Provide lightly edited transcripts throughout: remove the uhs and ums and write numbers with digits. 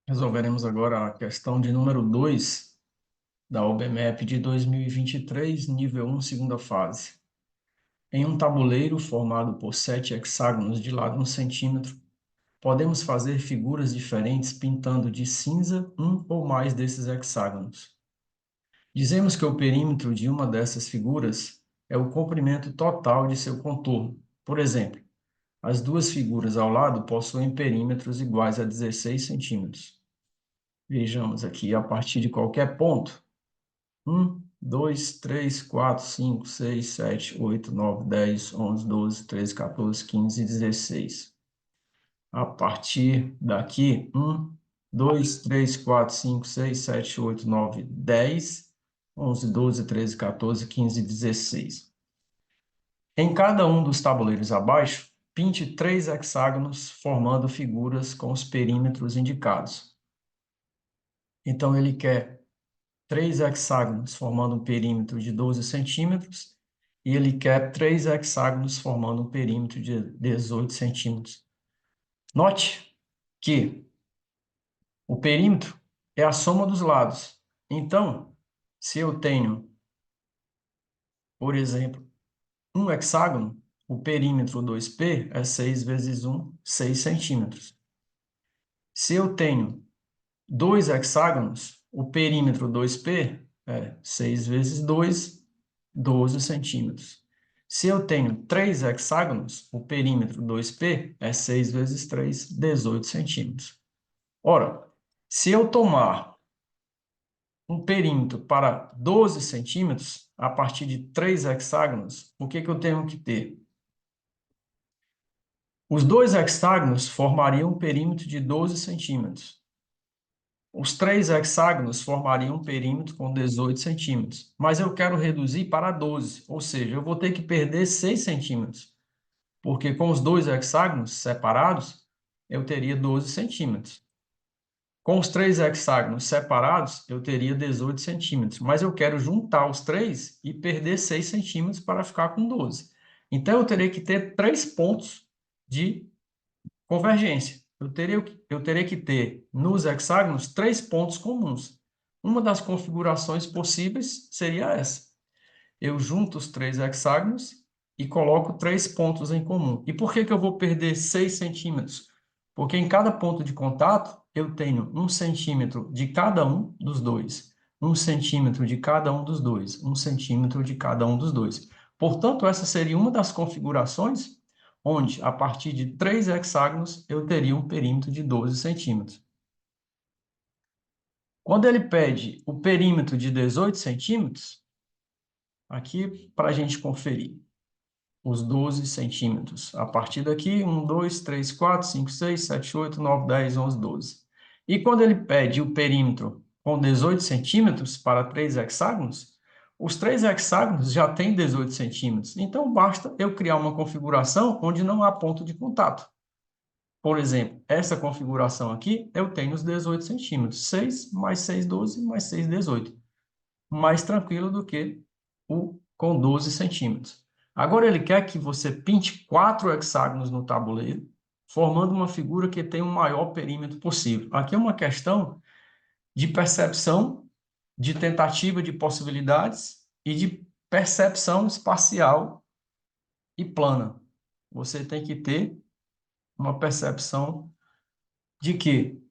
Resolveremos agora a questão de número 2 da OBMEP de 2023, nível 1, segunda fase. Em um tabuleiro formado por 7 hexágonos de lado 1 cm, podemos fazer figuras diferentes pintando de cinza um ou mais desses hexágonos. Dizemos que o perímetro de uma dessas figuras é o comprimento total de seu contorno. Por exemplo, as duas figuras ao lado possuem perímetros iguais a 16 centímetros. Vejamos aqui a partir de qualquer ponto. 1, 2, 3, 4, 5, 6, 7, 8, 9, 10, 11, 12, 13, 14, 15 e 16. A partir daqui, 1, 2, 3, 4, 5, 6, 7, 8, 9, 10, 11, 12, 13, 14, 15 e 16. Em cada um dos tabuleiros abaixo, pinte 3 hexágonos formando figuras com os perímetros indicados. Então, ele quer 3 hexágonos formando um perímetro de 12 centímetros e ele quer 3 hexágonos formando um perímetro de 18 centímetros. Note que o perímetro é a soma dos lados. Então, se eu tenho, por exemplo, um hexágono, o perímetro 2P é 6 vezes 1, 6 centímetros. Se eu tenho 2 hexágonos, o perímetro 2P é 6 vezes 2, 12 centímetros. Se eu tenho 3 hexágonos, o perímetro 2P é 6 vezes 3, 18 centímetros. Ora, se eu tomar um perímetro para 12 centímetros, a partir de 3 hexágonos, o que eu tenho que ter? Os dois hexágonos formariam um perímetro de 12 centímetros. Os 3 hexágonos formariam um perímetro com 18 centímetros, mas eu quero reduzir para 12, ou seja, eu vou ter que perder 6 centímetros, porque com os 2 hexágonos separados, eu teria 12 centímetros. Com os 3 hexágonos separados, eu teria 18 centímetros, mas eu quero juntar os 3 e perder 6 centímetros para ficar com 12. Então, eu teria que ter 3 pontos de convergência. Eu teria que ter nos hexágonos 3 pontos comuns. Uma das configurações possíveis seria essa. Eu junto os 3 hexágonos e coloco 3 pontos em comum. E por que eu vou perder 6 centímetros? Porque em cada ponto de contato eu tenho 1 centímetro de cada um dos dois. 1 centímetro de cada um dos dois. 1 centímetro de cada um dos dois. Portanto, essa seria uma das configurações onde, a partir de 3 hexágonos, eu teria um perímetro de 12 centímetros. Quando ele pede o perímetro de 18 centímetros, aqui para a gente conferir os 12 centímetros. A partir daqui, 1, 2, 3, 4, 5, 6, 7, 8, 9, 10, 11, 12. E quando ele pede o perímetro com 18 centímetros para 3 hexágonos, os 3 hexágonos já têm 18 centímetros. Então, basta eu criar uma configuração onde não há ponto de contato. Por exemplo, essa configuração aqui, eu tenho os 18 centímetros. 6 mais 6, 12, mais 6, 18. Mais tranquilo do que o com 12 centímetros. Agora ele quer que você pinte 4 hexágonos no tabuleiro, formando uma figura que tenha o maior perímetro possível. Aqui é uma questão de percepção, de tentativa de possibilidades e de percepção espacial e plana. Você tem que ter uma percepção de que,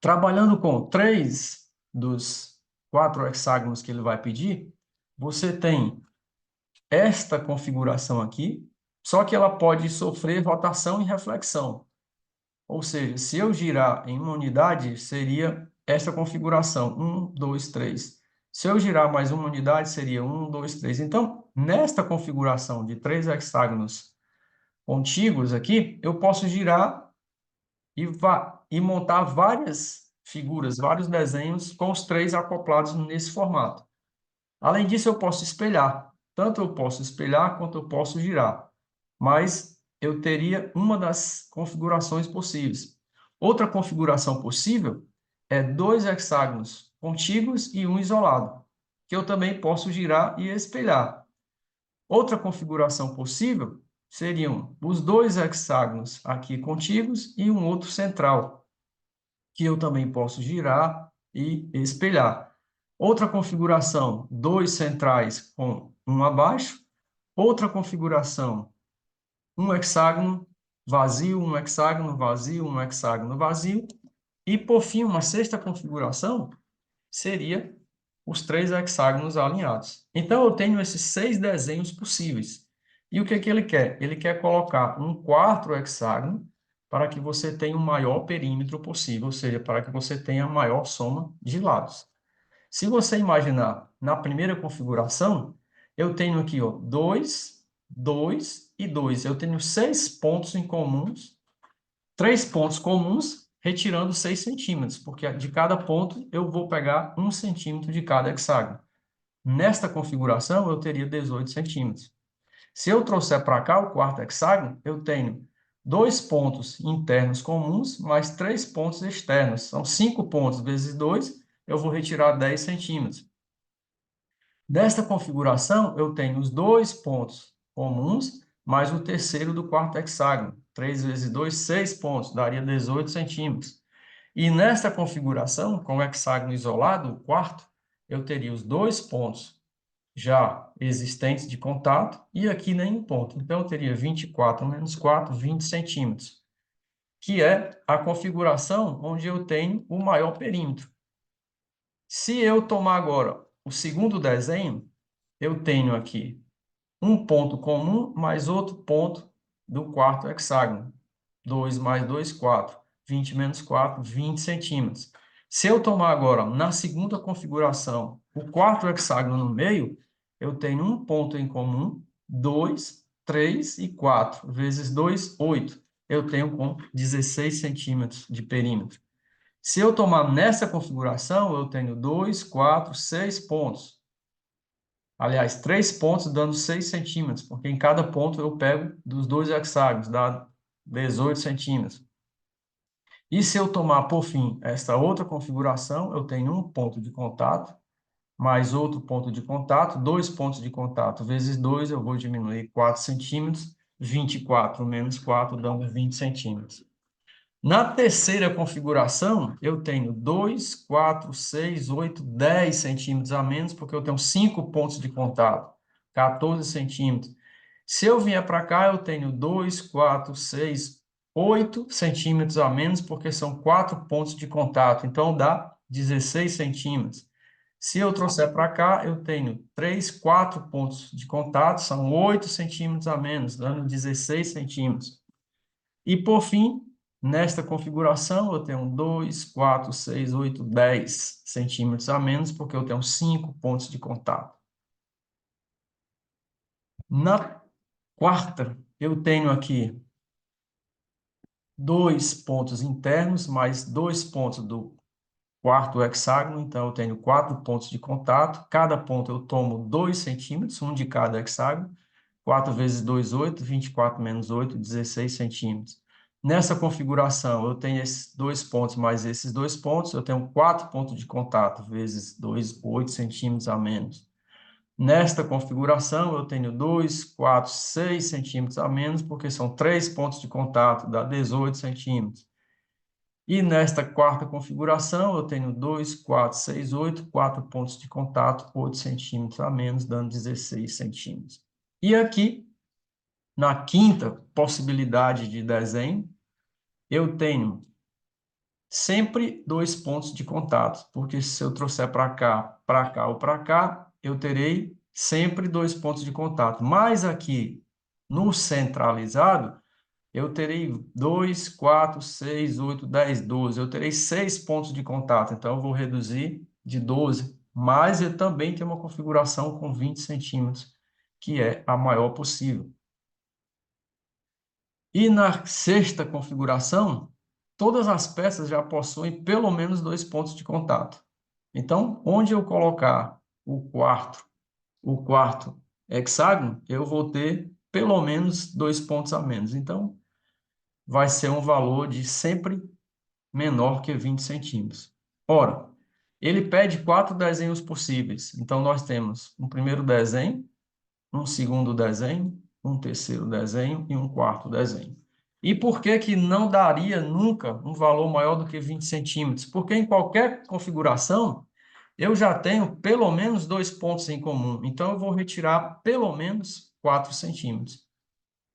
trabalhando com 3 dos 4 hexágonos que ele vai pedir, você tem esta configuração aqui, só que ela pode sofrer rotação e reflexão. Ou seja, se eu girar em uma unidade, seria esta configuração, 1, 2, 3. Se eu girar mais uma unidade, seria 1, 2, 3. Então, nesta configuração de 3 hexágonos contíguos aqui, eu posso girar e montar várias figuras, vários desenhos com os 3 acoplados nesse formato. Além disso, eu posso espelhar. Tanto eu posso espelhar quanto eu posso girar. Mas eu teria uma das configurações possíveis. Outra configuração possível é 2 hexágonos contíguos e um isolado, que eu também posso girar e espelhar. Outra configuração possível seriam os 2 hexágonos aqui contíguos e um outro central. que eu também posso girar e espelhar. Outra configuração, dois centrais com um abaixo. Outra configuração, um hexágono vazio, um hexágono vazio, um hexágono vazio. E, por fim, uma sexta configuração seria os três hexágonos alinhados. Então, eu tenho esses 6 desenhos possíveis. E o que que ele quer? Ele quer colocar um quarto hexágono para que você tenha o maior perímetro possível, ou seja, para que você tenha a maior soma de lados. Se você imaginar na primeira configuração, eu tenho aqui, ó, 2, 2 e 2. Eu tenho 6 pontos em comuns, 3 pontos comuns, retirando 6 centímetros, porque de cada ponto eu vou pegar 1 centímetro de cada hexágono. Nesta configuração, eu teria 18 centímetros. Se eu trouxer para cá o quarto hexágono, eu tenho 2 pontos internos comuns, mais 3 pontos externos. São 5 pontos vezes 2, eu vou retirar 10 centímetros. Nesta configuração, eu tenho os 2 pontos comuns, mais o terceiro do quarto hexágono. 3 vezes 2, 6 pontos, daria 18 centímetros. E nesta configuração, com o hexágono isolado, o quarto, eu teria os 2 pontos já existentes de contato e aqui nenhum ponto. Então, eu teria 24 menos 4, 20 centímetros, que é a configuração onde eu tenho o maior perímetro. Se eu tomar agora o segundo desenho, eu tenho aqui um ponto comum mais outro ponto do quarto hexágono. 2 mais 2, 4. 20 menos 4, 20 centímetros. Se eu tomar agora, na segunda configuração, o quarto hexágono no meio, eu tenho um ponto em comum, 2, 3 e 4. Vezes 2, 8. Eu tenho com 16 centímetros de perímetro. Se eu tomar nessa configuração, eu tenho 2, 4, 6 pontos. Aliás, 3 pontos dando 6 centímetros, porque em cada ponto eu pego dos 2 hexágonos, dá 18 centímetros. E se eu tomar, por fim, esta outra configuração, eu tenho um ponto de contato, mais outro ponto de contato, 2 pontos de contato vezes 2, eu vou diminuir 4 centímetros, 24 menos 4, dando 20 centímetros. Na terceira configuração, eu tenho 2, 4, 6, 8, 10 centímetros a menos, porque eu tenho 5 pontos de contato, 14 centímetros. Se eu vier para cá, eu tenho 2, 4, 6, 8 centímetros a menos, porque são 4 pontos de contato, então dá 16 centímetros. Se eu trouxer para cá, eu tenho 3, 4 pontos de contato, são 8 centímetros a menos, dando 16 centímetros. E, por fim, nesta configuração, eu tenho 2, 4, 6, 8, 10 centímetros a menos, porque eu tenho 5 pontos de contato. Na quarta, eu tenho aqui 2 pontos internos, mais 2 pontos do quarto hexágono, então eu tenho 4 pontos de contato. Cada ponto eu tomo 2 centímetros, um de cada hexágono. 4 vezes 2, 8, 24 menos 8, 16 centímetros. Nessa configuração, eu tenho esses 2 pontos mais esses 2 pontos, eu tenho 4 pontos de contato, vezes 2, 8 centímetros a menos. Nesta configuração, eu tenho 2, 4, 6 centímetros a menos, porque são 3 pontos de contato, dá 18 centímetros. E nesta quarta configuração, eu tenho 2, 4, 6, 8, 4 pontos de contato, 8 centímetros a menos, dando 16 centímetros. E aqui, na quinta possibilidade de desenho, eu tenho sempre 2 pontos de contato, porque se eu trouxer para cá ou para cá, eu terei sempre 2 pontos de contato. Mas aqui, no centralizado, eu terei 2, 4, 6, 8, 10, 12. Eu terei 6 pontos de contato, então eu vou reduzir de 12. Mas eu também tenho uma configuração com 20 centímetros, que é a maior possível. E na sexta configuração, todas as peças já possuem pelo menos 2 pontos de contato. Então, onde eu colocar o quarto hexágono, eu vou ter pelo menos 2 pontos a menos. Então, vai ser um valor de sempre menor que 20 centímetros. Ora, ele pede 4 desenhos possíveis. Então, nós temos um primeiro desenho, um segundo desenho, um terceiro desenho e um quarto desenho. E por que que não daria nunca um valor maior do que 20 centímetros? Porque em qualquer configuração, eu já tenho pelo menos dois pontos em comum. Então, eu vou retirar pelo menos 4 centímetros.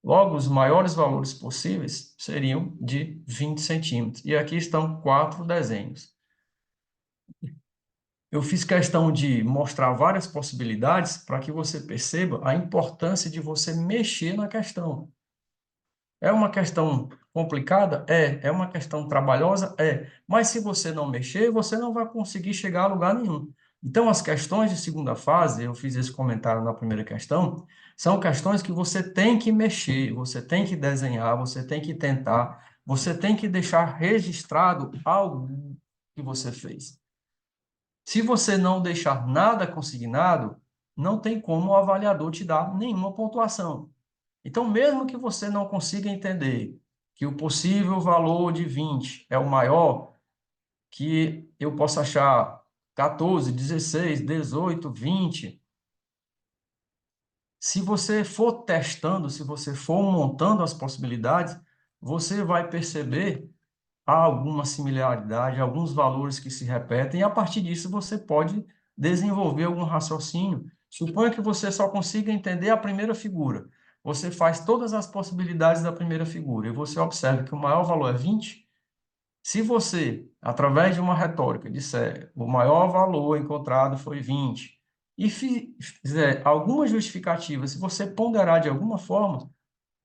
Logo, os maiores valores possíveis seriam de 20 centímetros. E aqui estão 4 desenhos. Eu fiz questão de mostrar várias possibilidades para que você perceba a importância de você mexer na questão. É uma questão complicada? É. É uma questão trabalhosa? É. Mas se você não mexer, você não vai conseguir chegar a lugar nenhum. Então, as questões de segunda fase, eu fiz esse comentário na primeira questão, são questões que você tem que mexer, você tem que desenhar, você tem que tentar, você tem que deixar registrado algo que você fez. Se você não deixar nada consignado, não tem como o avaliador te dar nenhuma pontuação. Então, mesmo que você não consiga entender que o possível valor de 20 é o maior, que eu possa achar 14, 16, 18, 20, se você for testando, se você for montando as possibilidades, você vai perceber há alguma similaridade, alguns valores que se repetem, e a partir disso você pode desenvolver algum raciocínio. Suponha que você só consiga entender a primeira figura. Você faz todas as possibilidades da primeira figura e você observa que o maior valor é 20. Se você, através de uma retórica, disser o maior valor encontrado foi 20 e fizer alguma justificativa, se você ponderar de alguma forma,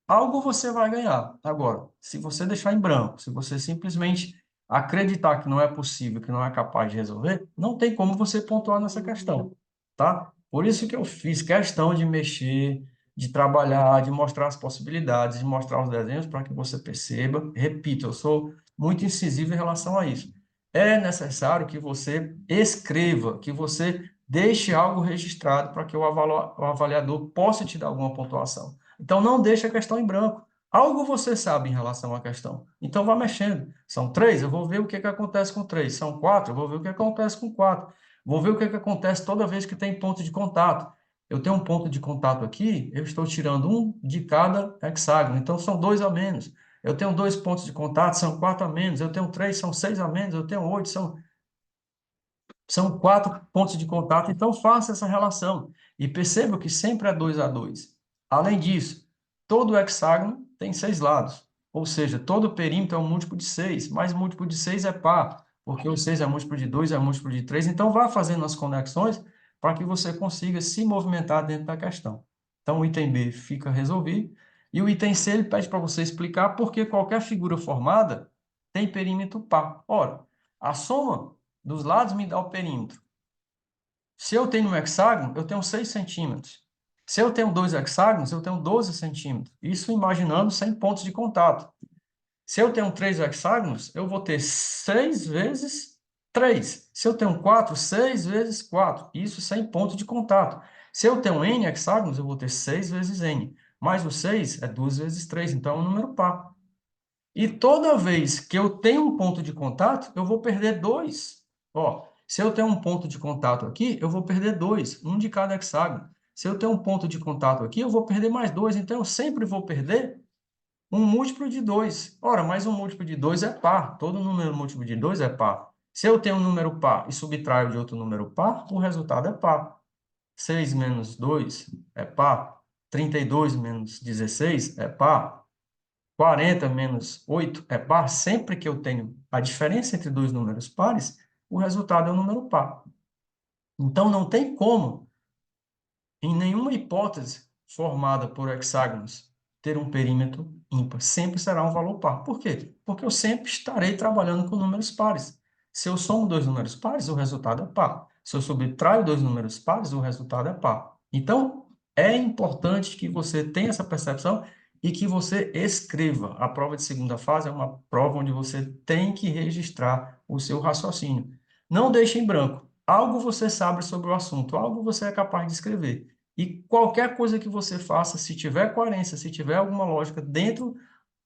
algo você vai ganhar. Agora, se você deixar em branco, se você simplesmente acreditar que não é possível, que não é capaz de resolver, não tem como você pontuar nessa questão, tá? Por isso que eu fiz questão de mexer, de trabalhar, de mostrar as possibilidades, de mostrar os desenhos para que você perceba. Repito, eu sou muito incisivo em relação a isso. É necessário que você escreva, que você deixe algo registrado para que o avaliador possa te dar alguma pontuação. Então, não deixe a questão em branco. Algo você sabe em relação à questão. Então, vá mexendo. São 3, eu vou ver o que que acontece com 3. São 4, eu vou ver o que acontece com 4. Vou ver o que que acontece toda vez que tem ponto de contato. Eu tenho um ponto de contato aqui, eu estou tirando um de cada hexágono. Então, são 2 a menos. Eu tenho 2 pontos de contato, são 4 a menos. Eu tenho 3, são 6 a menos. Eu tenho 8, são 4 pontos de contato. Então, faça essa relação. E perceba que sempre é 2 a 2. Além disso, todo hexágono tem 6 lados. Ou seja, todo perímetro é um múltiplo de 6, mas múltiplo de 6 é par, porque o 6 é múltiplo de 2, é múltiplo de 3. Então, vá fazendo as conexões para que você consiga se movimentar dentro da questão. Então, o item B fica resolvido. E o item C, ele pede para você explicar por que qualquer figura formada tem perímetro par. Ora, a soma dos lados me dá o perímetro. Se eu tenho um hexágono, eu tenho 6 centímetros. Se eu tenho 2 hexágonos, eu tenho 12 centímetros. Isso imaginando sem pontos de contato. Se eu tenho 3 hexágonos, eu vou ter 6 vezes 3. Se eu tenho 4, 6 vezes 4. Isso sem ponto de contato. Se eu tenho n hexágonos, eu vou ter 6 vezes n. Mais o 6 é 2 vezes 3, então é um número par. E toda vez que eu tenho um ponto de contato, eu vou perder 2. Ó, se eu tenho um ponto de contato aqui, eu vou perder 2, um de cada hexágono. Se eu tenho um ponto de contato aqui, eu vou perder mais 2. Então, eu sempre vou perder um múltiplo de 2. Ora, mas um múltiplo de 2 é par. Todo número múltiplo de 2 é par. Se eu tenho um número par e subtraio de outro número par, o resultado é par. 6 menos 2 é par. 32 menos 16 é par. 40 menos 8 é par. Sempre que eu tenho a diferença entre dois números pares, o resultado é um número par. Então, não tem como, em nenhuma hipótese formada por hexágonos, ter um perímetro ímpar. Sempre será um valor par. Por quê? Porque eu sempre estarei trabalhando com números pares. Se eu somo dois números pares, o resultado é par. Se eu subtraio dois números pares, o resultado é par. Então, é importante que você tenha essa percepção e que você escreva. A prova de segunda fase é uma prova onde você tem que registrar o seu raciocínio. Não deixe em branco. Algo você sabe sobre o assunto, algo você é capaz de escrever. E qualquer coisa que você faça, se tiver coerência, se tiver alguma lógica dentro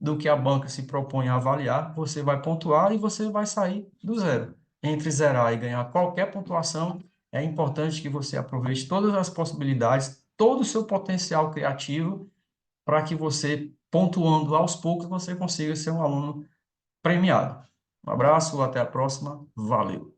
do que a banca se propõe a avaliar, você vai pontuar e você vai sair do zero. Entre zerar e ganhar qualquer pontuação, é importante que você aproveite todas as possibilidades, todo o seu potencial criativo, para que você pontuando aos poucos, você consiga ser um aluno premiado. Um abraço, até a próxima. Valeu!